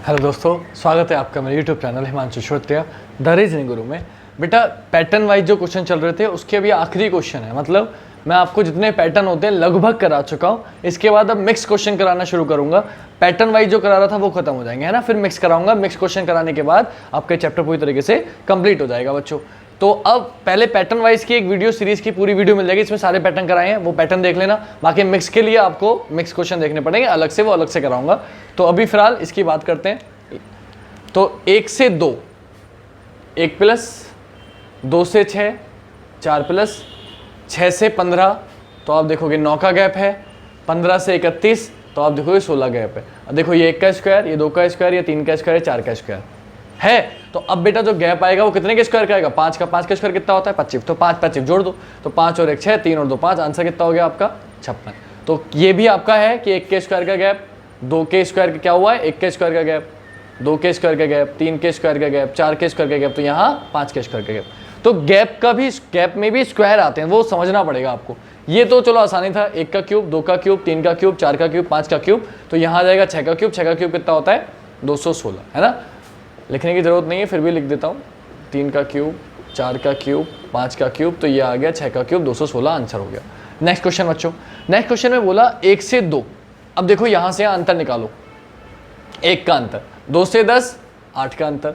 Hello दोस्तों, स्वागत है आपका मेरे YouTube channel Himanshu Shrotriya the reasoning Guru में। बेटा पैटर्न वाइज जो क्वेश्चन चल रहे थे उसके अभी आखिरी क्वेश्चन है। मतलब मैं आपको जितने पैटर्न होते हैं लगभग करा चुका हूँ। इसके बाद अब मिक्स क्वेश्चन कराना शुरू करूंगा। पैटर्न वाइज जो करा रहा था वो खत्म हो जाएंगे, है ना। फिर मिक्स कराऊंगा। मिक्स क्वेश्चन कराने के बाद आपका चैप्टर पूरी तरीके से कंप्लीट हो जाएगा बच्चों। तो अब पहले पैटर्न वाइज की एक वीडियो सीरीज की पूरी वीडियो मिल जाएगी, इसमें सारे पैटर्न कराए हैं, वो पैटर्न देख लेना। बाकी मिक्स के लिए आपको मिक्स क्वेश्चन देखने पड़ेंगे अलग से, वो अलग से कराऊंगा। तो अभी फिलहाल इसकी बात करते हैं। तो 1 से 2, 1 प्लस, 2 से 6, 4 प्लस, 6 से 15, तो आप देखोगे 9 का गैप है। 15 से 31, तो आप देखोगे 16 गैप है। अब देखो ये 1 का स्क्वायर, ये 2 का स्क्वायर, ये 3 का स्क्वायर, 4 का स्क्वायर है। तो अब बेटा जो गैप आएगा वो कितने के स्क्वायर का आएगा? 5 का। 5 का स्क्वायर कितना होता है? 25। तो 5 25 जोड़ दो, तो 5 और 1 6, 3 और 2 5। आंसर कितना हो गया आपका? 56। तो ये भी आपका है कि 1 के स्क्वायर का गैप, 2 के स्क्वायर का क्या हुआ है? 1 के स्क्वायर का गैप, 2 के स्क्वायर का गैप, 3 के स्क्वायर का गैप, 4 के स्क्वायर का गैप, तो यहाँ 5 के स्क्वायर का गैप। तो गैप का भी, गैप में भी स्क्वायर आते हैं, वो समझना पड़ेगा आपको। ये तो चलो आसानी था, 1 का क्यूब, 2 का क्यूब, 3 का क्यूब, 4 का क्यूब, 5 का क्यूब। तो यहाँ आ जाएगा 6 का क्यूब। 6 का क्यूब कितना होता है? 216, है ना। लिखने की जरूरत नहीं है, फिर भी लिख देता हूँ। 3 का क्यूब, 4 का क्यूब, 5 का क्यूब, तो ये आ गया 6 का क्यूब, 216 आंसर हो गया। नेक्स्ट क्वेश्चन बच्चों, नेक्स्ट क्वेश्चन में बोला 1 से 2। अब देखो यहाँ से अंतर निकालो। 1 का अंतर, 2 से 10, 8 का अंतर,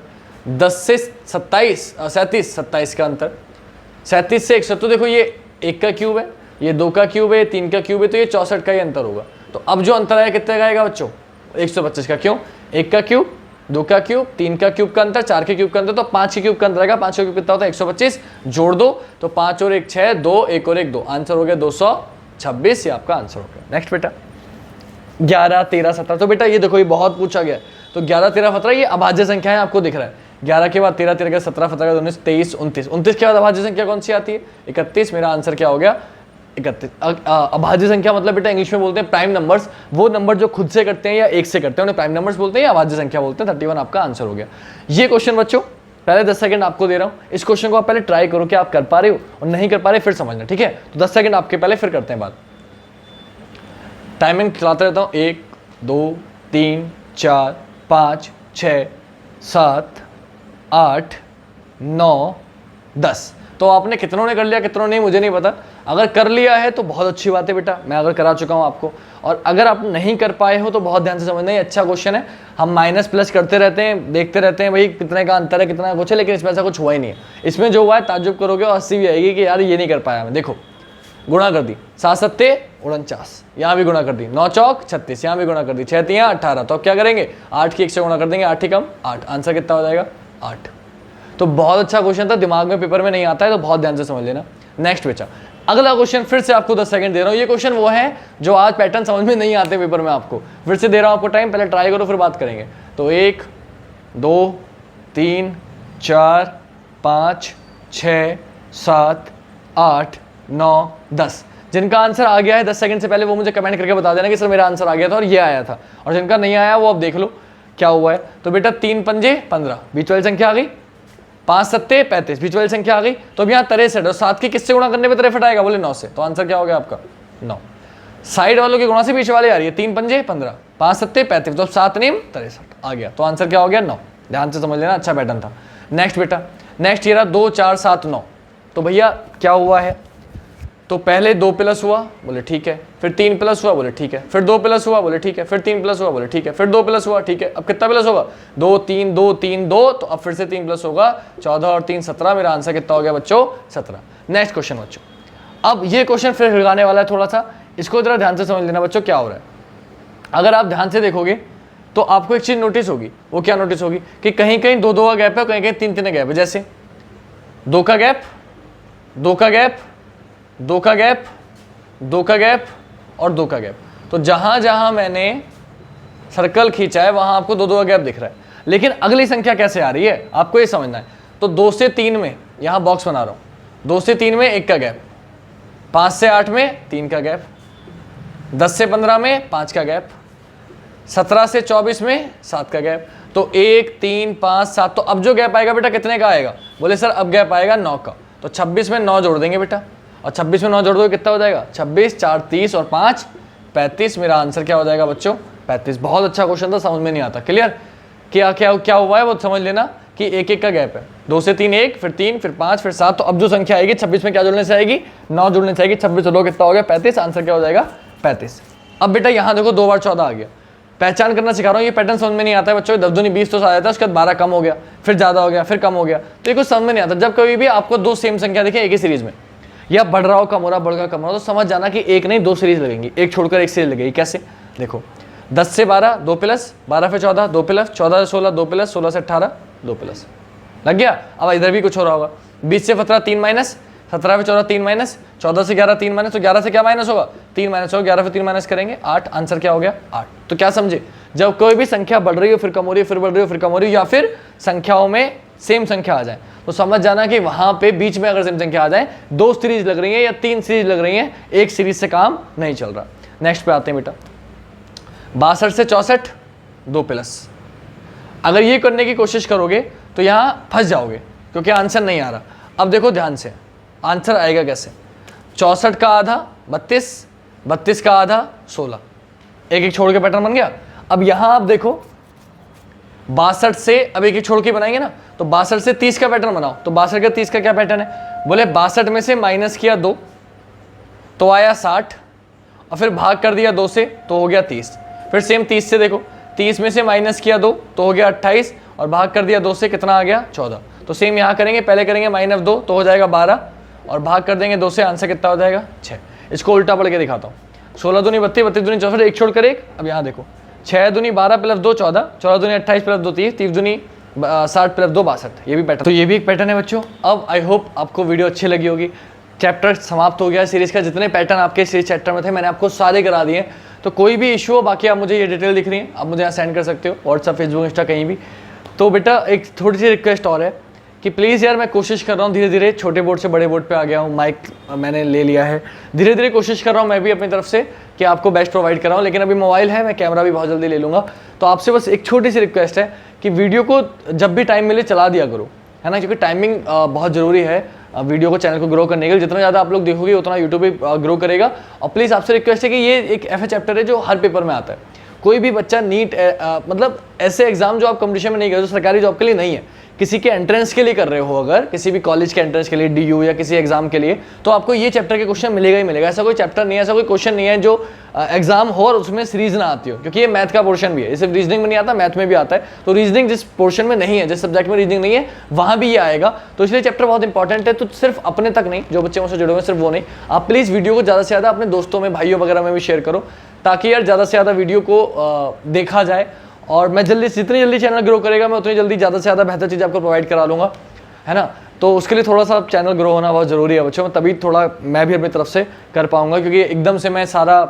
10 से 27, 27 का अंतर, 37 से 61। तो देखो ये 1 का क्यूब है, ये 2 का क्यूब है, 3 का क्यूब है, तो ये 64 का ही अंतर होगा। तो अब जो अंतर आया कितने का आएगा बच्चों? 125 का। क्यों? 1 का क्यूब, 2 का क्यूब, 3 का क्यूब का अंतर, 4 के क्यूब का अंतर, तो 5 के क्यूब का अंतर आएगा। 5 का क्यूब कितना होता है? 125। जोड़ दो, तो 5 और 1 6, 2, 1 और 1 2, आंसर हो गया 226। ये आपका आंसर हो गया। नेक्स्ट बेटा 11 13 17। तो बेटा ये देखो ये बहुत पूछा गया। तो 11 13 17 ये अभाज्य संख्या है, आपको दिख रहा है। 11 के बाद 13, 13 के 17, 17 के 19, 23 29, 29 के बाद अभाज्य संख्या कौन सी आती है? 31। मेरा आंसर क्या हो गया? 31। अभाज्य संख्या मतलब बेटा इंग्लिश में बोलते हैं प्राइम नंबर्स। वो नंबर जो खुद से करते हैं या एक से करते हैं उन्हें प्राइम नंबर्स बोलते हैं या अभाज्य संख्या बोलते हैं। 31 आपका आंसर हो गया। ये क्वेश्चन बच्चों पहले 10 सेकंड आपको दे रहा हूं। इस क्वेश्चन को आप पहले ट्राई करो कि आप कर पा रहे हो, और नहीं कर पा रहे फिर समझना, ठीक है। तो 10 सेकंड आपके पहले, फिर करते हैं बात। टाइमिंग चलाते रहता हूं। 1 2 3 4 5 6 7 8 9 10। तो आपने कितनों ने कर लिया, कितनों ने मुझे नहीं पता। अगर कर लिया है तो बहुत अच्छी बात है बेटा, मैं अगर करा चुका हूं आपको। और अगर आप नहीं कर पाए हो तो बहुत ध्यान से समझना, ये अच्छा क्वेश्चन है। हम माइनस प्लस करते रहते हैं, देखते रहते हैं भाई कितने का अंतर है, कितना कुछ है, लेकिन इसमें ऐसा कुछ हुआ ही नहीं है। इसमें जो हुआ है ताज्जुब करोगे और हंसी भी आएगी कि यार ये नहीं कर पाया मैं। देखो गुणा कर दी, 7 सत्ते 49, यहाँ भी गुणा कर दी, 9 चौक 36, यहाँ भी गुणा कर दी, 6 तियां 18। तो अब क्या करेंगे? 8 की 1 से गुणा कर देंगे, 8 ही कम 8। आंसर कितना हो जाएगा? 8। तो बहुत अच्छा क्वेश्चन था, दिमाग में पेपर में नहीं आता है तो बहुत ध्यान से समझ लेना। नेक्स्ट बच्चा, अगला क्वेश्चन फिर से आपको 10 सेकंड दे रहा हूँ। ये क्वेश्चन वो है जो आज पैटर्न समझ में नहीं आते पेपर में, आपको फिर से दे रहा हूँ आपको टाइम, पहले ट्राई करो फिर बात करेंगे। तो 1 2 3 4 5 6 7 8 9 10। जिनका आंसर आ गया है 10 सेकंड से पहले वो मुझे कमेंट करके बता देना कि सर मेरा आंसर आ गया था और ये आया था। और जिनका नहीं आया वो अब देख लो क्या हुआ है। तो बेटा 3 पंजे 15, बीच वाली संख्या आ गई। 5 सत्ते 35, बीच वाली संख्या आ गई। तो अब यहाँ 63 और 7 की किससे गुणा करने पे 63 आएगा? बोले 9 से। तो आंसर क्या हो गया आपका? 9। साइड वालों की गुणा से बीच वाले आ रही है। 3 पंजे 15, 5 सत्ते 35, तो 7 नेम 63 आ गया। तो आंसर क्या हो गया? 9। ध्यान से समझ लेना, अच्छा पैटर्न था। नेक्स्ट बेटा, नेक्स्ट ये रहा 2 4 7 9। तो भैया क्या हुआ है? तो पहले 2 प्लस हुआ, बोले ठीक है। फिर 3 प्लस हुआ, बोले ठीक है। फिर 2 प्लस हुआ, बोले ठीक है। फिर 3 प्लस हुआ, बोले ठीक है। फिर 2 प्लस हुआ, ठीक है। अब कितना प्लस होगा? 2 3 2 3 2। तो अब फिर से 3 प्लस होगा, 14 और 3 17। मेरा आंसर कितना हो गया बच्चों? 17। नेक्स्ट क्वेश्चन बच्चों, अब ये क्वेश्चन फिर हिलाने वाला है थोड़ा सा, इसको जरा ध्यान से समझ लेना बच्चों क्या हो रहा है। अगर आप ध्यान से देखोगे तो आपको एक चीज नोटिस होगी। वो क्या नोटिस होगी? कि कहीं कहीं 2 2 का गैप है, कहीं कहीं 3 3 का गैप है। जैसे 2 का गैप, 2 का गैप, 2 का गैप, 2 का गैप और 2 का गैप। तो जहां जहां मैंने सर्कल खींचा है वहां आपको 2 2 का गैप दिख रहा है। लेकिन अगली संख्या कैसे आ रही है आपको ये समझना है। तो 2 से 3 में यहां बॉक्स बना रहा हूं। 2 से 3 में 1 का गैप, 5 से 8 में 3 का गैप, 10 से 15 में 5 का गैप, 17 से 24 में 7 का गैप। तो 1 3 5 7। तो अब जो गैप आएगा बेटा कितने का आएगा? बोले सर अब गैप आएगा 9 का। तो 26 में 9 जोड़ देंगे बेटा, और 26 में 9 जोड़ दोगे कितना हो जाएगा? 26 4 30 और 5 35। मेरा आंसर क्या हो जाएगा बच्चों? 35। बहुत अच्छा क्वेश्चन था, समझ में नहीं आता। क्लियर? क्या क्या क्या हुआ है वो समझ लेना कि एक एक का गैप है। 2 से 3 1, फिर 3, फिर 5, फिर 7। तो अब जो संख्या आएगी 26 में क्या जुड़ने से आएगी? 9 जुड़ने से आएगी। 26 और 2 कितना हो गया? 35। आंसर क्या हो जाएगा? 35। अब बेटा यहाँ देखो 2 बार 14 आ गया। पहचान करना सिखा रहा हूँ, ये पैटर्न समझ में नहीं आता है बच्चों। 10 दूनी 20 तो आ जाता है, उसके बाद 12 कम हो गया, फिर ज़्यादा हो गया, फिर कम हो गया, तो ये कुछ समझ में नहीं आता। जब कभी भी आपको 2 सेम संख्या दिखे एक ही सीरीज में, या बढ़ रहा हो कम हो रहा, बढ़ रहा कम हो रहा, तो समझ जाना कि एक नहीं 2 सीरीज लगेंगी, एक छोड़कर एक सीरीज लगेगी। कैसे? देखो 10 से 12 2 प्लस, 12 से 14 2 प्लस, 14 से 16 2 प्लस, 16 से 18 2 प्लस। लग गया? अब इधर भी कुछ हो रहा होगा। 20 से 17 3 माइनस, 17 से 14 3 माइनस, 14 से 11 3 माइनस, तो 11 से क्या माइनस होगा? 3 माइनस होगा। 11 से 3 माइनस करेंगे 8। आंसर क्या हो गया? 8। तो क्या समझे? जब कोई भी संख्या बढ़ रही हो फिर कम हो रही है, फिर बढ़ रही हो फिर कम हो रही है, या फिर संख्याओं में सेम संख्या आ जाए, तो समझ जाना कि वहां पे बीच में अगर सेम संख्या आ जाए, 2 सीरीज लग रही है या 3 सीरीज लग रही है, एक सीरीज से काम नहीं चल रहा। नेक्स्ट पे आते हैं बेटा। 62 से 64 2 प्लस। अगर ये करने की कोशिश करोगे तो यहां फंस जाओगे क्योंकि आंसर नहीं आ रहा। अब देखो ध्यान से, आंसर आएगा कैसे? 64 का आधा 32, 32 का आधा 16, एक एक छोड़ के पैटर्न बन गया। अब यहां आप देखो 62 से अब एक एक छोड़ के बनाएंगे ना, तो 62 से 30 का पैटर्न बनाओ। तो 62 का 30 का क्या पैटर्न है? बोले 62 में से माइनस किया 2 तो आया 60, और फिर भाग कर दिया 2 से तो हो गया 30। फिर सेम 30 से देखो, 30 में से माइनस किया 2 तो हो गया 28, और भाग कर दिया 2 से कितना आ गया? 14। तो सेम यहाँ करेंगे, पहले करेंगे -2 तो हो जाएगा 12, और भाग कर देंगे 2 से, आंसर कितना हो जाएगा? 6। इसको उल्टा पढ़ के दिखाता हूँ। 16 दूनी 32, 32 दूनी 64, एक छोड़ कर एक। अब यहाँ देखो 6 दूनी 12 प्लस 2 14, 14 दूनी 28 प्लस 2 30, 30 दूनी 60 प्लस 2 62। ये भी पैटर्न, तो ये भी एक पैटर्न है बच्चों। अब आई होप आपको वीडियो अच्छी लगी होगी। चैप्टर समाप्त हो गया सीरीज का। जितने पैटर्न आपके सीरीज चैप्टर में थे मैंने आपको सारे करा दिए। तो कोई भी इशू हो, बाकी आप मुझे ये डिटेल दिख रही है, आप मुझे यहाँ सेंड कर सकते हो, व्हाट्सअप फेसबुक इंस्टा कहीं भी। तो बेटा एक थोड़ी सी रिक्वेस्ट और है कि प्लीज़ यार, मैं कोशिश कर रहा हूँ धीरे धीरे, छोटे बोर्ड से बड़े बोर्ड पे आ गया हूँ, माइक मैंने ले लिया है, धीरे धीरे कोशिश कर रहा हूँ मैं भी अपनी तरफ से कि आपको बेस्ट प्रोवाइड कराऊँ। लेकिन अभी मोबाइल है, मैं कैमरा भी बहुत जल्दी ले लूँगा। तो आपसे बस एक छोटी सी रिक्वेस्ट है कि वीडियो को जब भी टाइम मिले चला दिया करो, है ना, क्योंकि टाइमिंग बहुत ज़रूरी है वीडियो को, चैनल को ग्रो करने के लिए। जितना ज़्यादा आप लोग देखोगे उतना यूट्यूब भी ग्रो करेगा। और प्लीज़ आपसे रिक्वेस्ट है कि ये एक ऐसा चैप्टर है जो हर पेपर में आता है। कोई भी बच्चा नीट मतलब ऐसे एग्जाम जो आप कंपटीशन में नहीं कर रहे हो, सरकारी जॉब के लिए नहीं है, किसी के एंट्रेंस के लिए कर रहे हो, अगर किसी भी कॉलेज के एंट्रेंस के लिए, DU या किसी एग्जाम के लिए, तो आपको ये चैप्टर के क्वेश्चन मिलेगा ही मिलेगा। ऐसा कोई चैप्टर नहीं है, ऐसा कोई क्वेश्चन नहीं है जो एग्जाम हो और उसमें सीरीज ना आती हो, क्योंकि ये मैथ का पोर्शन भी है। सिर्फ रीजनिंग में नहीं आता, मैथ में भी आता है। तो रीजनिंग जिस पोर्शन में नहीं है, जिस सब्जेक्ट में रीजनिंग नहीं है, वहाँ भी ये आएगा। तो इसलिए चैप्टर बहुत इंपॉर्टेंट है। तो सिर्फ अपने तक नहीं, जो बच्चे मुझसे जुड़े हुए हैं सिर्फ वो नहीं, आप प्लीज़ वीडियो को ज़्यादा से ज़्यादा अपने दोस्तों में, भाइयों वगैरह में भी शेयर करो, ताकि यार ज़्यादा से ज़्यादा वीडियो को देखा जाए। और मैं जितनी जल्दी चैनल ग्रो करेगा, मैं उतनी जल्दी ज़्यादा से ज़्यादा बेहतर चीज़ आपको प्रोवाइड करा लूँगा, है ना। तो उसके लिए थोड़ा सा चैनल ग्रो होना बहुत ज़रूरी है बच्चों, तभी थोड़ा मैं भी अपनी तरफ से कर पाऊँगा, क्योंकि एकदम से मैं सारा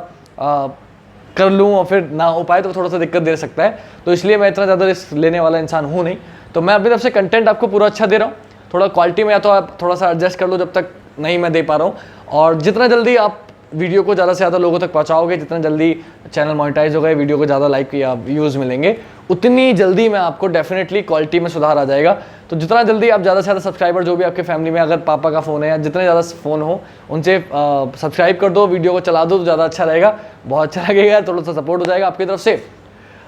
कर लूँ और फिर ना हो पाए तो थोड़ा सा दिक्कत दे सकता है। तो इसलिए मैं इतना ज़्यादा रिस्क लेने वाला इंसान हूँ नहीं। तो मैं अपनी तरफ से कंटेंट आपको पूरा अच्छा दे रहा हूँ। थोड़ा क्वालिटी में या तो आप थोड़ा सा एडजस्ट कर लो जब तक नहीं मैं दे पा रहा हूँ। और जितना जल्दी आप वीडियो को ज़्यादा से ज़्यादा लोगों तक पहुँचाओगे, जितना जल्दी चैनल मोनेटाइज होगा, वीडियो को ज़्यादा लाइक या व्यूज़ मिलेंगे, उतनी जल्दी मैं आपको डेफिनेटली क्वालिटी में सुधार आ जाएगा। तो जितना जल्दी आप ज़्यादा से ज़्यादा सब्सक्राइबर, जो भी आपके फैमिली में अगर पापा का फ़ोन है या जितने ज़्यादा फ़ोन हो, उनसे सब्सक्राइब कर दो, वीडियो को चला दो तो ज़्यादा अच्छा रहेगा, बहुत अच्छा लगेगा, थोड़ा सा सपोर्ट हो जाएगा आपकी तरफ से।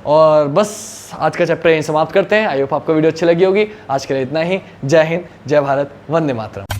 और बस आज का चैप्टर यहीं समाप्त करते हैं। आई होप आपको वीडियो अच्छी लगी होगी। आज के लिए इतना ही। जय हिंद, जय भारत, वंदे मातरम।